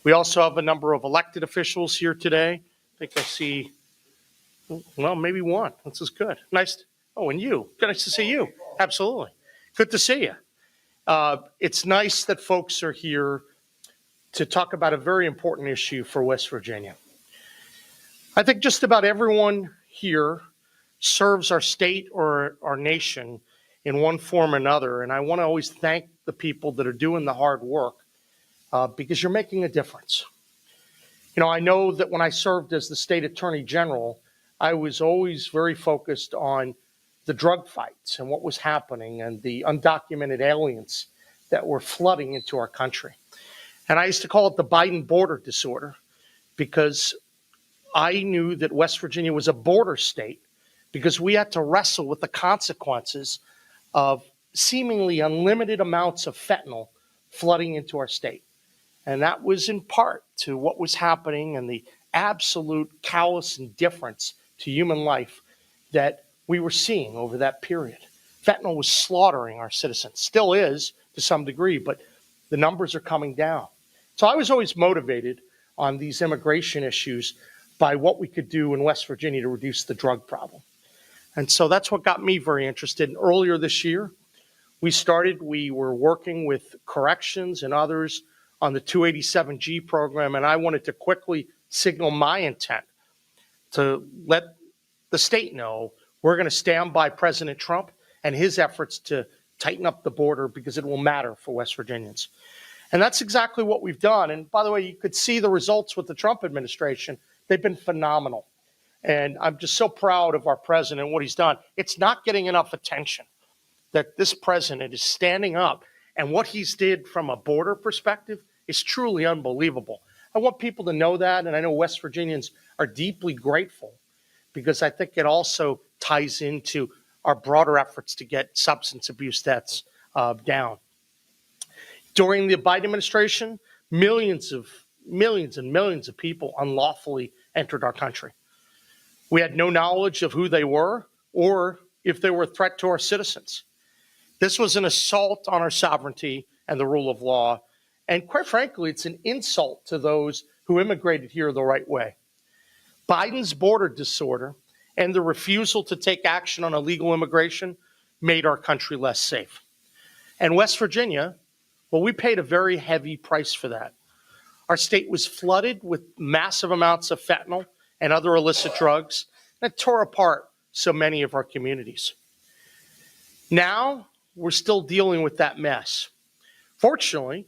We also have a number of elected officials here today. I think I see, well, maybe one. This is good. Nice. Oh, and you. Nice to see you. Absolutely. Good to see you. It's nice that folks are here to talk about a very important issue for West Virginia. I think just about everyone here serves our state or our nation in one form or another, and I want to always thank the people that are doing the hard work because you're making a difference. You know, I know that when I served as the state attorney general, I was always very focused on the drug fights and what was happening and the undocumented aliens that were flooding into our country. And I used to call it the Biden border disorder because I knew that West Virginia was a border state because we had to wrestle with the consequences of seemingly unlimited amounts of fentanyl flooding into our state. And that was in part to what was happening and the absolute callous indifference to human life that we were seeing over that period. Fentanyl was slaughtering our citizens, still is to some degree, but the numbers are coming down. So I was always motivated on these immigration issues by what we could do in West Virginia to reduce the drug problem. And so that's what got me very interested. And earlier this year, we were working with corrections and others on the 287G program, and I wanted to quickly signal my intent to let the state know we're going to stand by President Trump and his efforts to tighten up the border because it will matter for West Virginians. And that's exactly what we've done. And by the way, you could see the results with the Trump administration. They've been phenomenal. And I'm just so proud of our president and what he's done. It's not getting enough attention that this president is standing up, and what he's did from a border perspective is truly unbelievable. I want people to know that, and I know West Virginians are deeply grateful because I think it also ties into our broader efforts to get substance abuse deaths down. During the Biden administration, millions and millions of people unlawfully entered our country. We had no knowledge of who they were or if they were a threat to our citizens. This was an assault on our sovereignty and the rule of law. And quite frankly, it's an insult to those who immigrated here the right way. Biden's border disorder and the refusal to take action on illegal immigration made our country less safe. And West Virginia, well, we paid a very heavy price for that. Our state was flooded with massive amounts of fentanyl and other illicit drugs that tore apart so many of our communities. Now, we're still dealing with that mess. Fortunately,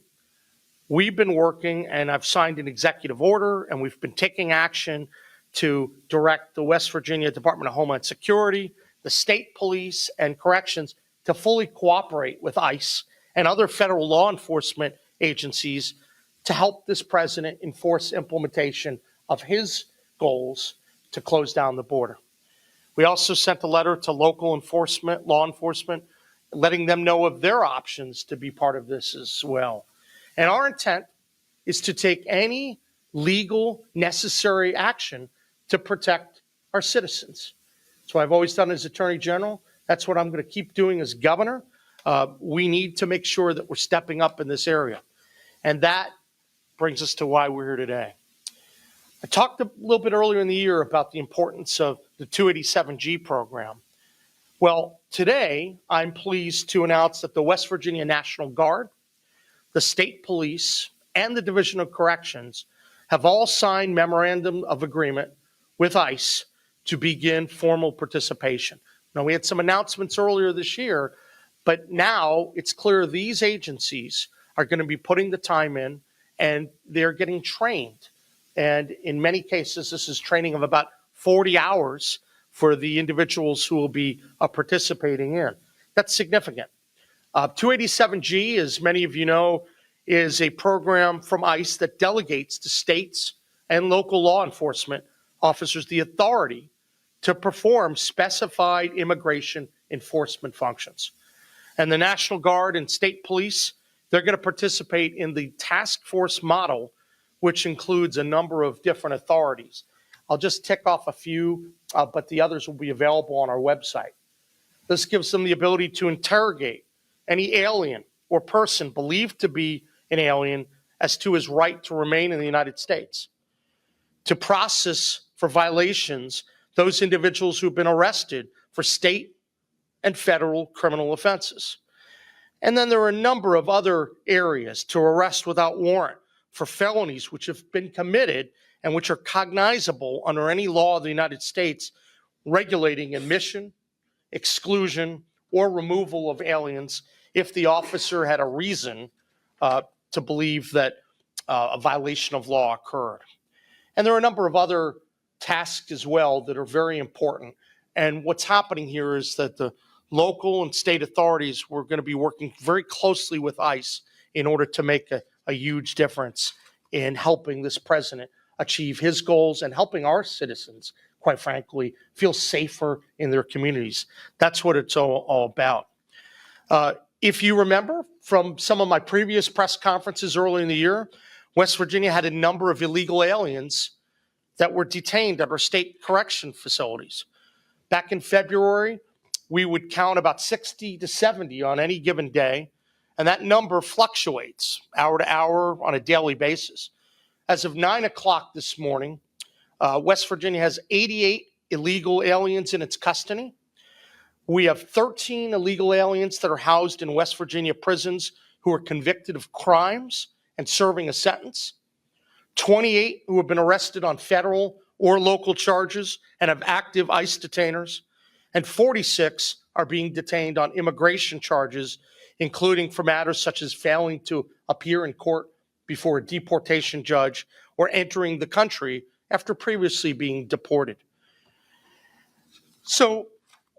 we've been working, and I've signed an executive order, and we've been taking action to direct the West Virginia Department of Homeland Security, the state police, and corrections to fully cooperate with ICE and other federal law enforcement agencies to help this president enforce implementation of his goals to close down the border. We also sent a letter to local law enforcement, letting them know of their options to be part of this as well. And our intent is to take any legal necessary action to protect our citizens. That's what I've always done as Attorney General. That's what I'm going to keep doing as governor. We need to make sure that we're stepping up in this area. And that brings us to why we're here today. I talked a little bit earlier in the year about the importance of the 287G program. Well, today I'm pleased to announce that the West Virginia National Guard, the state police, and the Division of Corrections have all signed memorandum of agreement with ICE to begin formal participation. Now, we had some announcements earlier this year, but now it's clear these agencies are going to be putting the time in and they're getting trained. And in many cases, this is training of about 40 hours for the individuals who will be participating in. That's significant. 287G, as many of you know, is a program from ICE that delegates to states and local law enforcement officers the authority to perform specified immigration enforcement functions. And the National Guard and state police, they're going to participate in the task force model, which includes a number of different authorities. I'll just tick off a few, but the others will be available on our website. This gives them the ability to interrogate any alien or person believed to be an alien as to his right to remain in the United States, to process for violations those individuals who've been arrested for state and federal criminal offenses. And then there are a number of other areas to arrest without warrant for felonies which have been committed and which are cognizable under any law of the United States regulating admission, exclusion, or removal of aliens if the officer had a reason to believe that a violation of law occurred. And there are a number of other tasks as well that are very important. And what's happening here is that the local and state authorities were going to be working very closely with ICE in order to make a huge difference in helping this president achieve his goals and helping our citizens, quite frankly, feel safer in their communities. That's what it's all about. If you remember from some of my previous press conferences early in the year, West Virginia had a number of illegal aliens that were detained at our state correction facilities. Back in February, we would count about 60 to 70 on any given day, and that number fluctuates hour to hour on a daily basis. As of 9 o'clock this morning, West Virginia has 88 illegal aliens in its custody. We have 13 illegal aliens that are housed in West Virginia prisons who are convicted of crimes and serving a sentence, 28 who have been arrested on federal or local charges and have active ICE detainers, and 46 are being detained on immigration charges, including for matters such as failing to appear in court before a deportation judge or entering the country after previously being deported. So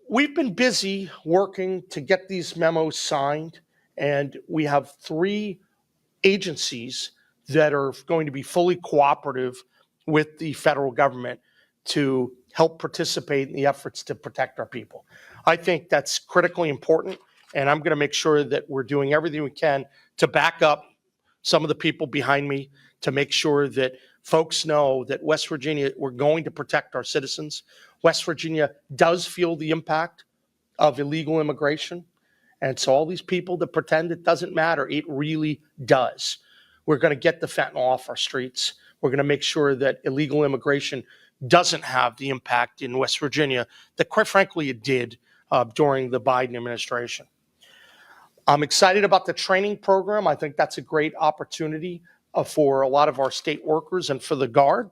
we've been busy working to get these memos signed, and we have 3 agencies that are going to be fully cooperative with the federal government to help participate in the efforts to protect our people. I think that's critically important, and I'm going to make sure that we're doing everything we can to back up some of the people behind me to make sure that folks know that West Virginia, we're going to protect our citizens. West Virginia does feel the impact of illegal immigration. And so all these people that pretend it doesn't matter, it really does. We're going to get the fentanyl off our streets. We're going to make sure that illegal immigration doesn't have the impact in West Virginia that, quite frankly, it did during the Biden administration. I'm excited about the training program. I think that's a great opportunity for a lot of our state workers and for the Guard.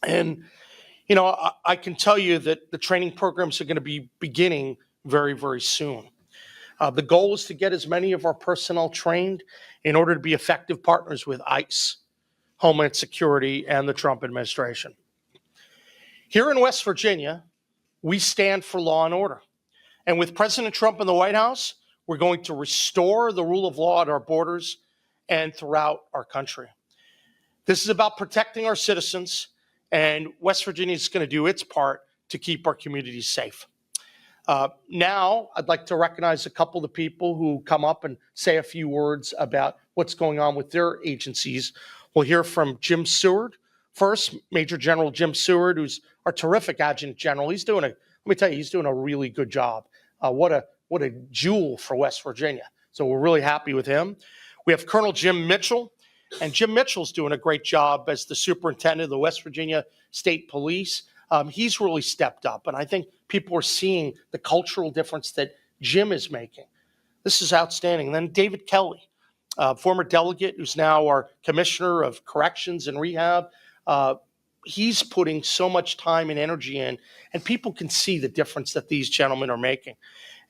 And, you know, I can tell you that the training programs are going to be beginning very, very soon. The goal is to get as many of our personnel trained in order to be effective partners with ICE, Homeland Security, and the Trump administration. Here in West Virginia, we stand for law and order. And with President Trump in the White House, we're going to restore the rule of law at our borders and throughout our country. This is about protecting our citizens, and West Virginia is going to do its part to keep our communities safe. Now, I'd like to recognize a couple of the people who come up and say a few words about what's going on with their agencies. We'll hear from Jim Seward first, Major General Jim Seward, who's our terrific Adjutant General. He's doing a really good job. What a jewel for West Virginia. So we're really happy with him. We have Colonel Jim Mitchell, and Jim Mitchell's doing a great job as the superintendent of the West Virginia State Police. He's really stepped up, and I think people are seeing the cultural difference that Jim is making. This is outstanding. And then David Kelly, former delegate who's now our Commissioner of Corrections and Rehab. He's putting so much time and energy in, and people can see the difference that these gentlemen are making.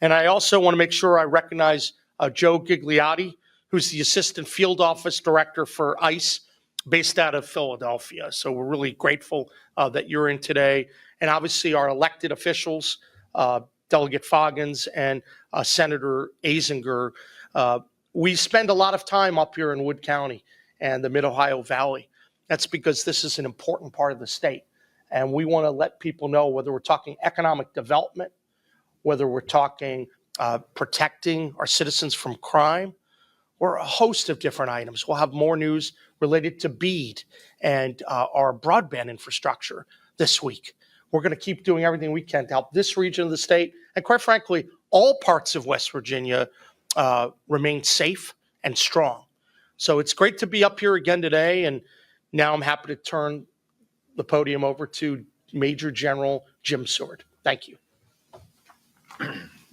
And I also want to make sure I recognize Joe Gigliotti, who's the Assistant Field Office Director for ICE, based out of Philadelphia. So we're really grateful that you're in today. And obviously our elected officials, Delegate Foggins and Senator Azinger. We spend a lot of time up here in Wood County and the Mid-Ohio Valley. That's because this is an important part of the state. And we want to let people know, whether we're talking economic development, whether we're talking protecting our citizens from crime, or a host of different items. We'll have more news related to BEAD and our broadband infrastructure this week. We're going to keep doing everything we can to help this region of the state, and quite frankly, all parts of West Virginia remain safe and strong. So it's great to be up here again today. And now I'm happy to turn the podium over to Major General Jim Seward. Thank you.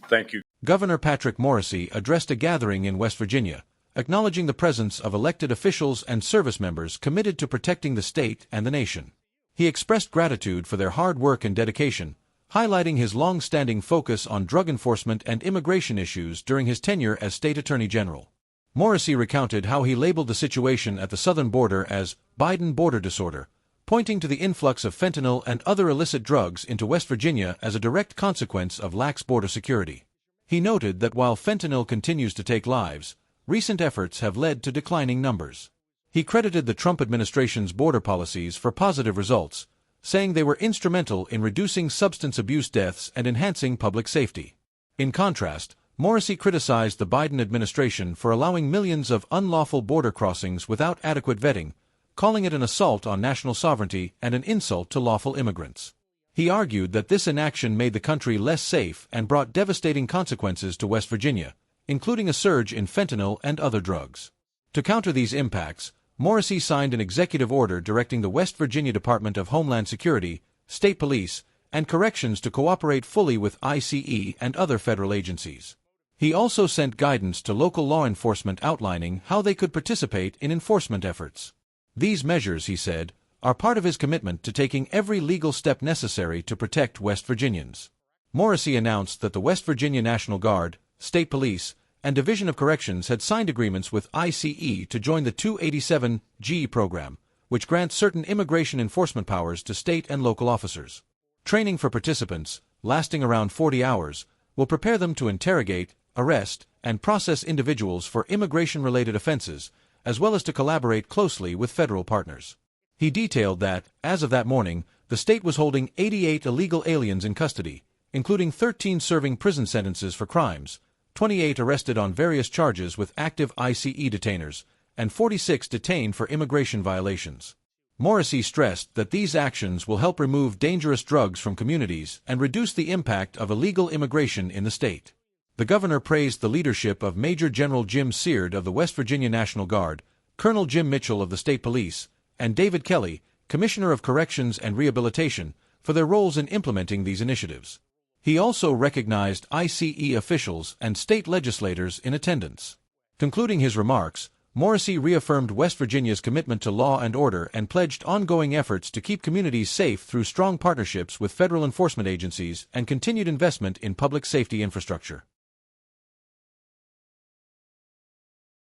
Thank you. Governor Patrick Morrisey addressed a gathering in West Virginia, acknowledging the presence of elected officials and service members committed to protecting the state and the nation. He expressed gratitude for their hard work and dedication, highlighting his long-standing focus on drug enforcement and immigration issues during his tenure as State Attorney General. Morrisey recounted how he labeled the situation at the southern border as Biden border disorder, pointing to the influx of fentanyl and other illicit drugs into West Virginia as a direct consequence of lax border security. He noted that while fentanyl continues to take lives, recent efforts have led to declining numbers. He credited the Trump administration's border policies for positive results, saying they were instrumental in reducing substance abuse deaths and enhancing public safety. In contrast, Morrisey criticized the Biden administration for allowing millions of unlawful border crossings without adequate vetting, calling it an assault on national sovereignty and an insult to lawful immigrants. He argued that this inaction made the country less safe and brought devastating consequences to West Virginia, including a surge in fentanyl and other drugs. To counter these impacts, Morrisey signed an executive order directing the West Virginia Department of Homeland Security, State Police, and Corrections to cooperate fully with ICE and other federal agencies. He also sent guidance to local law enforcement outlining how they could participate in enforcement efforts. These measures, he said, are part of his commitment to taking every legal step necessary to protect West Virginians. Morrisey announced that the West Virginia National Guard, State Police, and Division of Corrections had signed agreements with ICE to join the 287G program, which grants certain immigration enforcement powers to state and local officers. Training for participants, lasting around 40 hours, will prepare them to interrogate, arrest, and process individuals for immigration-related offenses, as well as to collaborate closely with federal partners. He detailed that, as of that morning, the state was holding 88 illegal aliens in custody, including 13 serving prison sentences for crimes, 28 arrested on various charges with active ICE detainers, and 46 detained for immigration violations. Morrisey stressed that these actions will help remove dangerous drugs from communities and reduce the impact of illegal immigration in the state. The governor praised the leadership of Major General Jim Seward of the West Virginia National Guard, Colonel Jim Mitchell of the State Police, and David Kelly, Commissioner of Corrections and Rehabilitation, for their roles in implementing these initiatives. He also recognized ICE officials and state legislators in attendance. Concluding his remarks, Morrisey reaffirmed West Virginia's commitment to law and order and pledged ongoing efforts to keep communities safe through strong partnerships with federal enforcement agencies and continued investment in public safety infrastructure.